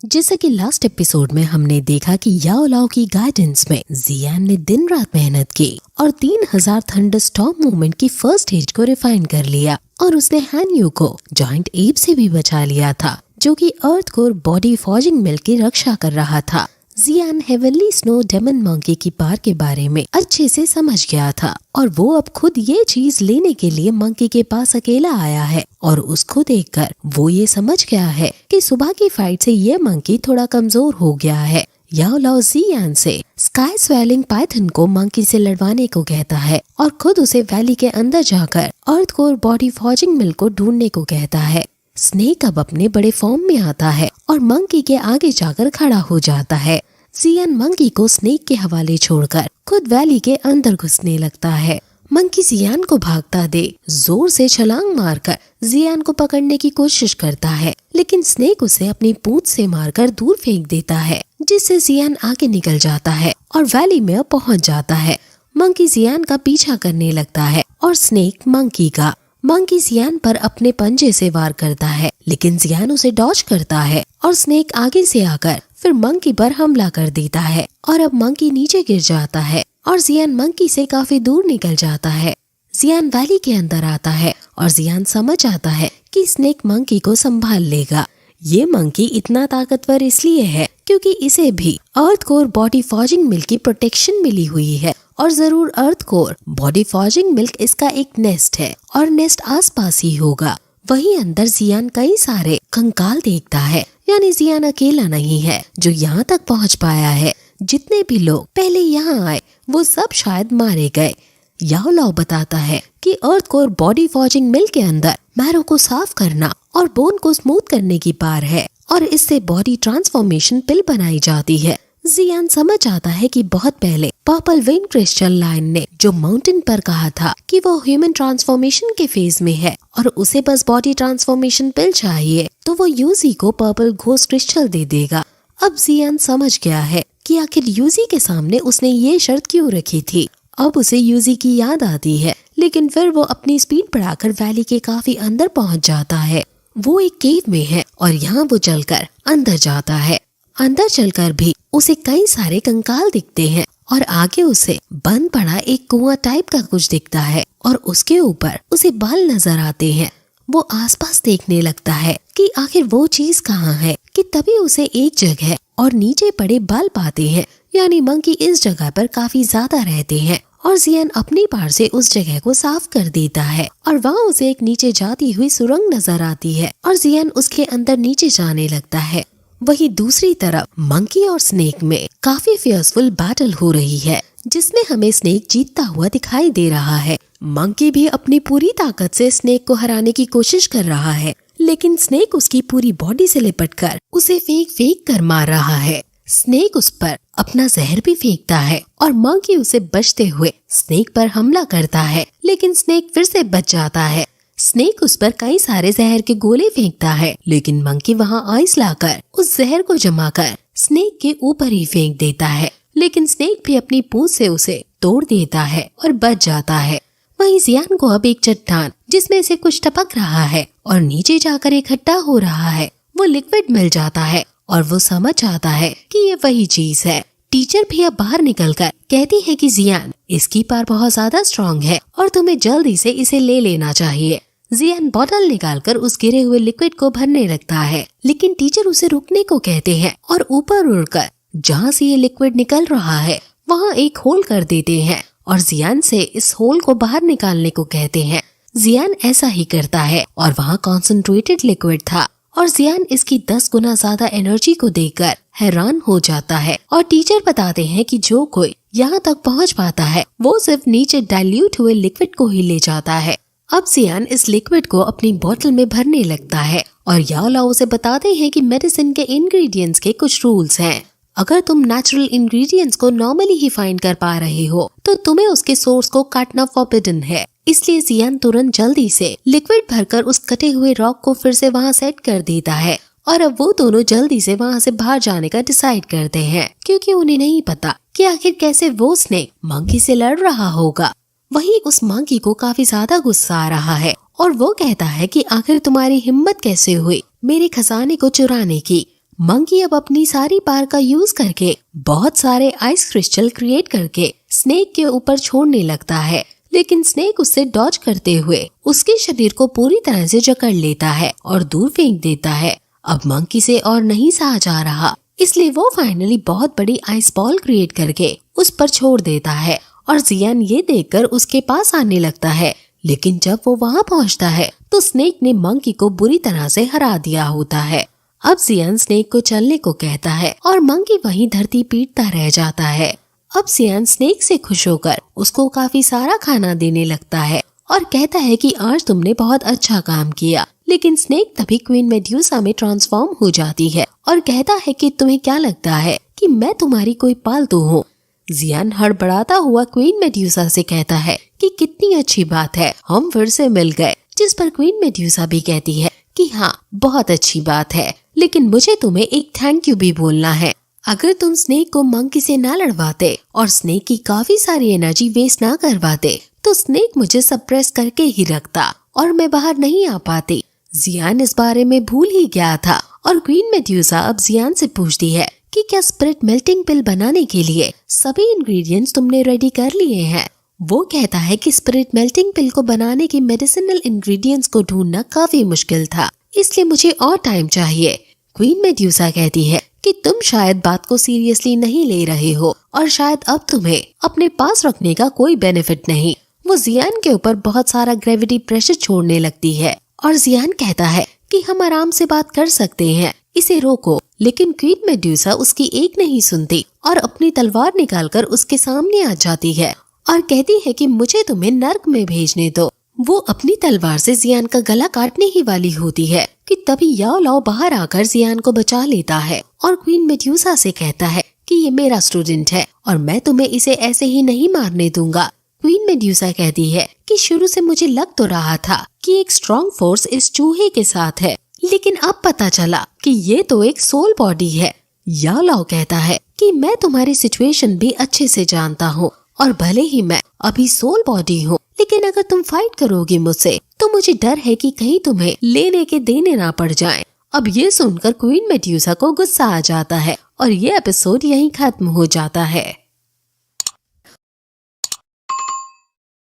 जैसा कि last episode में हमने देखा कि याओ लाओ की गाइडेंस में जियान ने दिन रात मेहनत की और 3000 थंडरस्टॉर्म मूवमेंट की फर्स्ट स्टेज को रिफाइन कर लिया और उसने हान यू को जॉइंट एप से भी बचा लिया था, जो कि earth core body forging milk की रक्षा कर रहा था। जियान हेवनली स्नो डेमन मंकी की पार के बारे में अच्छे से समझ गया था और वो अब खुद ये चीज लेने के लिए मंकी के पास अकेला आया है और उसको देखकर वो ये समझ गया है कि सुबह की फाइट से ये मंकी थोड़ा कमजोर हो गया है। याओ लाओ जियान से स्काई स्वेलिंग पाइथन को मंकी से लड़वाने को कहता है और खुद उसे वैली के अंदर जाकर earth core body forging milk को ढूंढने को कहता है। स्नेक अब अपने बड़े फॉर्म में आता है और मंकी के आगे जाकर खड़ा हो जाता है। जियान मंकी को स्नेक के हवाले छोड़कर खुद वैली के अंदर घुसने लगता है। मंकी जियान को भागता देख जोर से छलांग मारकर जियान को पकड़ने की कोशिश करता है, लेकिन स्नेक उसे अपनी पूंछ से मारकर दूर फेंक देता है, जिससे जियान आगे निकल जाता है और वैली में पहुंच जाता है। मंकी जियान का पीछा करने लगता है और स्नेक मंकी का। मंकी जियान पर अपने पंजे से वार करता है, लेकिन जियान उसे डॉज करता है और स्नेक आगे से आकर फिर मंकी पर हमला कर देता है और अब मंकी नीचे गिर जाता है और जियान मंकी से काफी दूर निकल जाता है। जियान वैली के अंदर आता है और जियान समझ आता है कि स्नेक मंकी को संभाल लेगा। ये मंकी इतना ताकतवर इसलिए है क्योंकि इसे भी earth core body forging milk की प्रोटेक्शन मिली हुई है और जरूर earth core body forging milk इसका एक नेस्ट है और नेस्ट आसपास ही होगा। वहीं अंदर जियान कई सारे कंकाल देखता है, यानी जियान अकेला नहीं है जो यहाँ तक पहुँच पाया है। जितने भी लोग पहले यहाँ आए वो सब शायद मारे गए। याओ लाओ बताता है कि earth core body forging milk के अंदर मैरो को साफ करना और बोन को स्मूथ करने की पार है और इससे बॉडी ट्रांसफॉर्मेशन पिल बनाई जाती है। जियान समझ आता है कि बहुत पहले पर्पल विंग क्रिस्टल लाइन ने जो माउंटेन पर कहा था कि वो ह्यूमन ट्रांसफॉर्मेशन के फेज में है और उसे बस बॉडी ट्रांसफॉर्मेशन पिल चाहिए, तो वो यूजी को पर्पल घोस्ट क्रिस्टल दे देगा। अब जियान समझ गया है कि आखिर यूजी के सामने उसने ये शर्त क्यों रखी थी। अब उसे यूजी की याद आती है, लेकिन फिर वो अपनी स्पीड बढ़ाकर वैली के काफी अंदर पहुंच जाता है। वो एक केव में है और यहाँ वो चलकर अंदर जाता है। अंदर चलकर भी उसे कई सारे कंकाल दिखते हैं और आगे उसे बंद पड़ा एक कुआं टाइप का कुछ दिखता है और उसके ऊपर उसे बाल नजर आते हैं। वो आसपास देखने लगता है कि आखिर वो चीज कहाँ है कि तभी उसे एक जगह और नीचे पड़े बाल पाते हैं, यानी मंकी इस जगह पर काफी ज्यादा रहते हैं और जियान अपनी पार से उस जगह को साफ कर देता है और वहाँ उसे एक नीचे जाती हुई सुरंग नजर आती है और जियान उसके अंदर नीचे जाने लगता है। वहीं दूसरी तरफ मंकी और स्नेक में काफी फियर्सफुल बैटल हो रही है, जिसमें हमें स्नेक जीतता हुआ दिखाई दे रहा है। मंकी भी अपनी पूरी ताकत से स्नेक को हराने की कोशिश कर रहा है, लेकिन स्नेक उसकी पूरी बॉडी से लिपटकर उसे फेंक फेंक कर मार रहा है। स्नेक उस पर अपना जहर भी फेंकता है और मंकी उसे बचते हुए स्नेक पर हमला करता है, लेकिन स्नेक फिर से बच जाता है। स्नेक उस पर कई सारे जहर के गोले फेंकता है, लेकिन मंकी वहाँ आइस लाकर उस जहर को जमा कर स्नेक के ऊपर ही फेंक देता है, लेकिन स्नेक भी अपनी पूंछ से उसे तोड़ देता है और बच जाता है। वहीं जियान को अब एक चट्टान जिसमें से कुछ टपक रहा है और नीचे जाकर इकट्ठा हो रहा है वो लिक्विड मिल जाता है और वो समझ आता है कि ये वही चीज है। टीचर भी अब बाहर निकलकर कहती है कि जियान इसकी पार बहुत ज्यादा स्ट्रॉन्ग है और तुम्हें जल्दी से इसे ले लेना चाहिए। जियान बोतल निकालकर उस गिरे हुए लिक्विड को भरने लगता है, लेकिन टीचर उसे रुकने को कहते हैं और ऊपर उड़कर जहाँ से ये लिक्विड निकल रहा है वहाँ एक होल कर देते हैं और जियान से इस होल को बाहर निकालने को कहते हैं। जियान ऐसा ही करता है और वहाँ कॉन्सेंट्रेटेड लिक्विड था और जियान इसकी 10 गुना ज्यादा एनर्जी को देखकर हैरान हो जाता है और टीचर बताते हैं कि जो कोई यहाँ तक पहुँच पाता है वो सिर्फ नीचे डाइल्यूट हुए लिक्विड को ही ले जाता है। अब जियान इस लिक्विड को अपनी बोतल में भरने लगता है और याओ लाओ उसे बताते हैं कि मेडिसिन के इंग्रेडिएंट्स के कुछ रूल्स हैं। अगर तुम नेचुरल इंग्रेडिएंट्स को नॉर्मली ही फाइंड कर पा रहे हो तो तुम्हें उसके सोर्स को काटना फॉरबिडन है। इसलिए जियान तुरंत जल्दी से लिक्विड भरकर उस कटे हुए रॉक को फिर से वहाँ सेट कर देता है और अब वो दोनों जल्दी से वहाँ से बाहर जाने का डिसाइड करते हैं, क्योंकि उन्हें नहीं पता कि आखिर कैसे वो स्नेक मंकी से लड़ रहा होगा। वहीं उस मंकी को काफी ज्यादा गुस्सा आ रहा है और वो कहता है कि आखिर तुम्हारी हिम्मत कैसे हुई मेरे खजाने को चुराने की। मंकी अब अपनी सारी पावर का यूज करके बहुत सारे आइस क्रिस्टल क्रिएट करके स्नेक के ऊपर छोड़ने लगता है, लेकिन स्नेक उससे डॉज करते हुए उसके शरीर को पूरी तरह से जकड़ लेता है और दूर फेंक देता है। अब मंकी से और नहीं सहा जा रहा, इसलिए वो फाइनली बहुत बड़ी आइस बॉल क्रिएट करके उस पर छोड़ देता है और जियान ये देखकर उसके पास आने लगता है। लेकिन जब वो वहाँ पहुँचता है तो स्नेक ने मंकी को बुरी तरह से हरा दिया होता है। अब जियान स्नेक को चलने को कहता है और मंकी वहीं धरती पीटता रह जाता है। अब जियान स्नेक से खुश होकर उसको काफी सारा खाना देने लगता है और कहता है कि आज तुमने बहुत अच्छा काम किया। लेकिन स्नेक तभी क्वीन मेड्यूसा में ट्रांसफॉर्म हो जाती है और कहता है कि तुम्हें क्या लगता है कि मैं तुम्हारी कोई पालतू हूँ। जियान हड़बड़ाता हुआ क्वीन मेड्यूसा से कहता है कि कितनी अच्छी बात है, हम फिर से मिल गए। जिस पर क्वीन मेड्यूसा भी कहती है कि हाँ बहुत अच्छी बात है, लेकिन मुझे तुम्हें एक थैंक यू भी बोलना है। अगर तुम स्नेक को मंकी से ना लड़वाते और स्नेक की काफी सारी एनर्जी वेस्ट ना करवाते तो स्नेक मुझे सप्रेस करके ही रखता और मैं बाहर नहीं आ पाती। जियान इस बारे में भूल ही गया था और क्वीन मेड्यूसा अब जियान से पूछती है कि क्या स्पिरिट मेल्टिंग पिल बनाने के लिए सभी इंग्रेडिएंट्स तुमने रेडी कर लिए हैं। वो कहता है कि स्पिरिट मेल्टिंग पिल को बनाने के मेडिसिनल इंग्रेडिएंट्स को ढूंढना काफी मुश्किल था, इसलिए मुझे और टाइम चाहिए। क्वीन मेड्यूसा कहती है कि तुम शायद बात को सीरियसली नहीं ले रहे हो और शायद अब तुम्हें अपने पास रखने का कोई बेनिफिट नहीं। वो जियान के ऊपर बहुत सारा ग्रेविटी प्रेशर छोड़ने लगती है और जियान कहता है कि हम आराम से बात कर सकते हैं, इसे रोको। लेकिन क्वीन मेड्यूसा उसकी एक नहीं सुनती और अपनी तलवार निकालकर उसके सामने आ जाती है और कहती है कि मुझे तुम्हें नर्क में भेजने दो। वो अपनी तलवार से जियान का गला काटने ही वाली होती है कि तभी याओ लाओ बाहर आकर जियान को बचा लेता है और क्वीन मेड्यूसा से कहता है कि ये मेरा स्टूडेंट है और मैं तुम्हें इसे ऐसे ही नहीं मारने दूंगा। क्वीन मेड्यूसा कहती है कि शुरू से मुझे लग तो रहा था कि एक स्ट्रॉन्ग फोर्स इस चूहे के साथ है, लेकिन अब पता चला कि ये तो एक सोल बॉडी है। याओ लाओ कहता है कि मैं तुम्हारी सिचुएशन भी अच्छे से जानता हूँ और भले ही मैं अभी सोल बॉडी हूँ, लेकिन अगर तुम फाइट करोगे मुझसे तो मुझे डर है कि कहीं तुम्हें लेने के देने ना पड़ जाएं। अब ये सुनकर क्वीन मेड्यूसा को गुस्सा आ जाता है और ये एपिसोड यहीं खत्म हो जाता है।